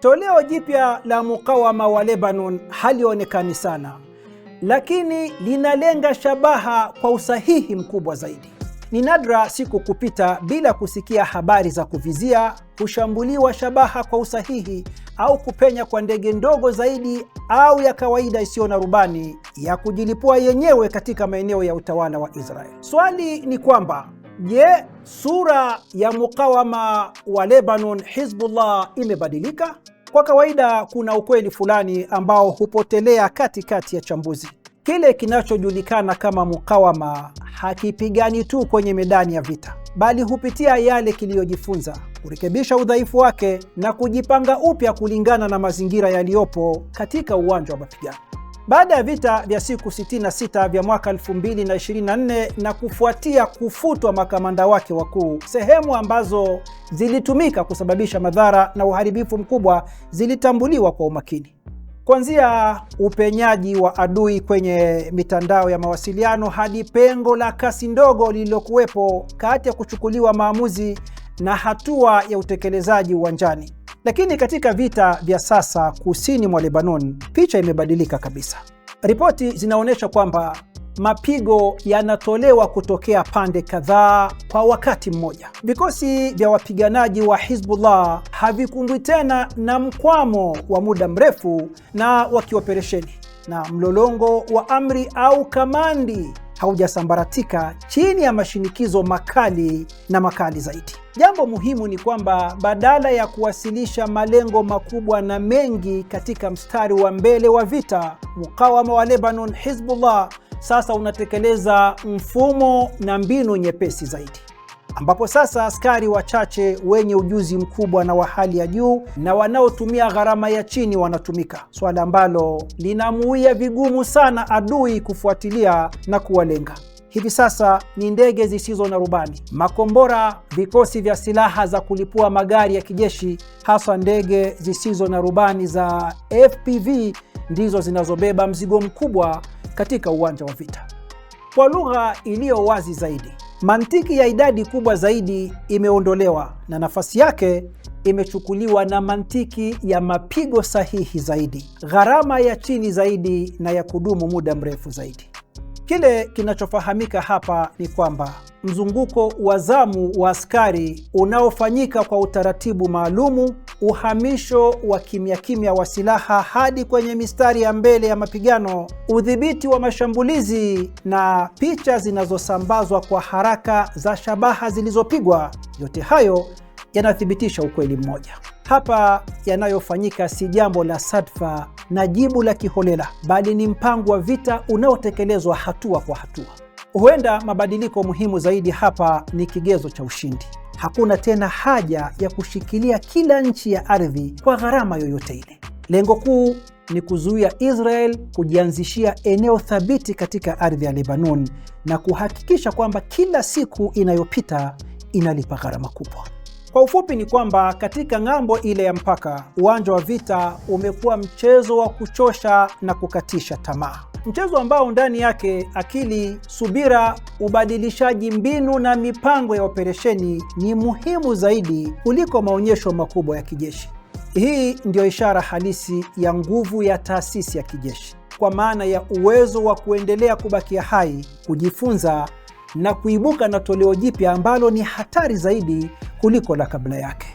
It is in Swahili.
Toleo jipya la mukawama wa Lebanon halionekani sana, lakini linalenga shabaha kwa usahihi mkubwa zaidi. Ni nadra siku kupita bila kusikia habari za kuvizia, kushambuliwa shabaha kwa usahihi au kupenya kwa ndege ndogo zaidi au ya kawaida isiyo na rubani ya kujilipua yenyewe katika maeneo ya utawala wa Israel. Swali ni kwamba, je, sura ya mukawama wa Lebanon Hizbullah imebadilika? Kwa kawaida kuna ukweli fulani ambao hupotelea katikati ya chambuzi. Kile kinachojulikana kama mukawama hakipigani tu kwenye medani ya vita, bali hupitia yale kiliyojifunza, kurekebisha udhaifu wake na kujipanga upya kulingana na mazingira yaliyopo katika uwanja wa mapigano. Baada ya vita vya siku 66 vya mwaka 2024 na kufuatia kufutwa makamanda wake wakuu, sehemu ambazo zilitumika kusababisha madhara na uharibifu mkubwa zilitambuliwa kwa umakini. Kuanzia upenyaji wa adui kwenye mitandao ya mawasiliano hadi pengo la kasi ndogo lililokuwepo kati ya kuchukuliwa maamuzi na hatua ya utekelezaji uwanjani. Lakini katika vita vya sasa kusini mwa Lebanon, picha imebadilika kabisa. Ripoti zinaonyesha kwamba mapigo yanatolewa kutokea pande kadhaa kwa wakati mmoja. Vikosi vya wapiganaji wa Hizbullah havikumbwi tena na mkwamo wa muda mrefu na wa kioperesheni, na mlolongo wa amri au kamandi haujasambaratika chini ya mashinikizo makali zaidi. Jambo muhimu ni kwamba badala ya kuwasilisha malengo makubwa na mengi katika mstari wa mbele wa vita, mukawama wa Lebanon Hizbullah sasa unatekeleza mfumo na mbinu nyepesi zaidi, ambapo sasa askari wachache wenye ujuzi mkubwa na wa hali ya juu na wanaotumia gharama ya chini wanatumika, swala ambalo linamuia vigumu sana adui kufuatilia na kuwalenga. Hivi sasa ni ndege zisizo na rubani, makombora, vikosi vya silaha za kulipua magari ya kijeshi, hasa ndege zisizo na rubani za FPV ndizo zinazobeba mzigo mkubwa katika uwanja wa vita. Kwa lugha iliyo wazi zaidi, mantiki ya idadi kubwa zaidi imeondolewa na nafasi yake imechukuliwa na mantiki ya mapigo sahihi zaidi, gharama ya chini zaidi na ya kudumu muda mrefu zaidi. Kile kinachofahamika hapa ni kwamba mzunguko wa zamu wa askari unaofanyika kwa utaratibu maalumu, uhamisho wa kimya wa silaha hadi kwenye mistari ya mbele ya mapigano, udhibiti wa mashambulizi na picha zinazosambazwa kwa haraka za shabaha zilizopigwa, yote hayo yanathibitisha ukweli mmoja. Hapa yanayofanyika si jambo la sadfa na jibu la kiholela, bali ni mpango wa vita unaotekelezwa hatua kwa hatua. Huenda mabadiliko muhimu zaidi hapa ni kigezo cha ushindi. Hakuna tena haja ya kushikilia kila nchi ya ardhi kwa gharama yoyote ile. Lengo kuu ni kuzuia Israel kujianzishia eneo thabiti katika ardhi ya Lebanon na kuhakikisha kwamba kila siku inayopita inalipa gharama kubwa. Kwa ufupi ni kwamba katika ng'ambo ile ya mpaka, uwanja wa vita umekuwa mchezo wa kuchosha na kukatisha tamaa. Mchezo ambao ndani yake akili, subira, ubadilishaji mbinu na mipango ya operesheni ni muhimu zaidi kuliko maonyesho makubwa ya kijeshi. Hii ndio ishara halisi ya nguvu ya taasisi ya kijeshi, kwa maana ya uwezo wa kuendelea kubakia hai, kujifunza na kuibuka na toleo jipya ambalo ni hatari zaidi kuliko la kabla yake.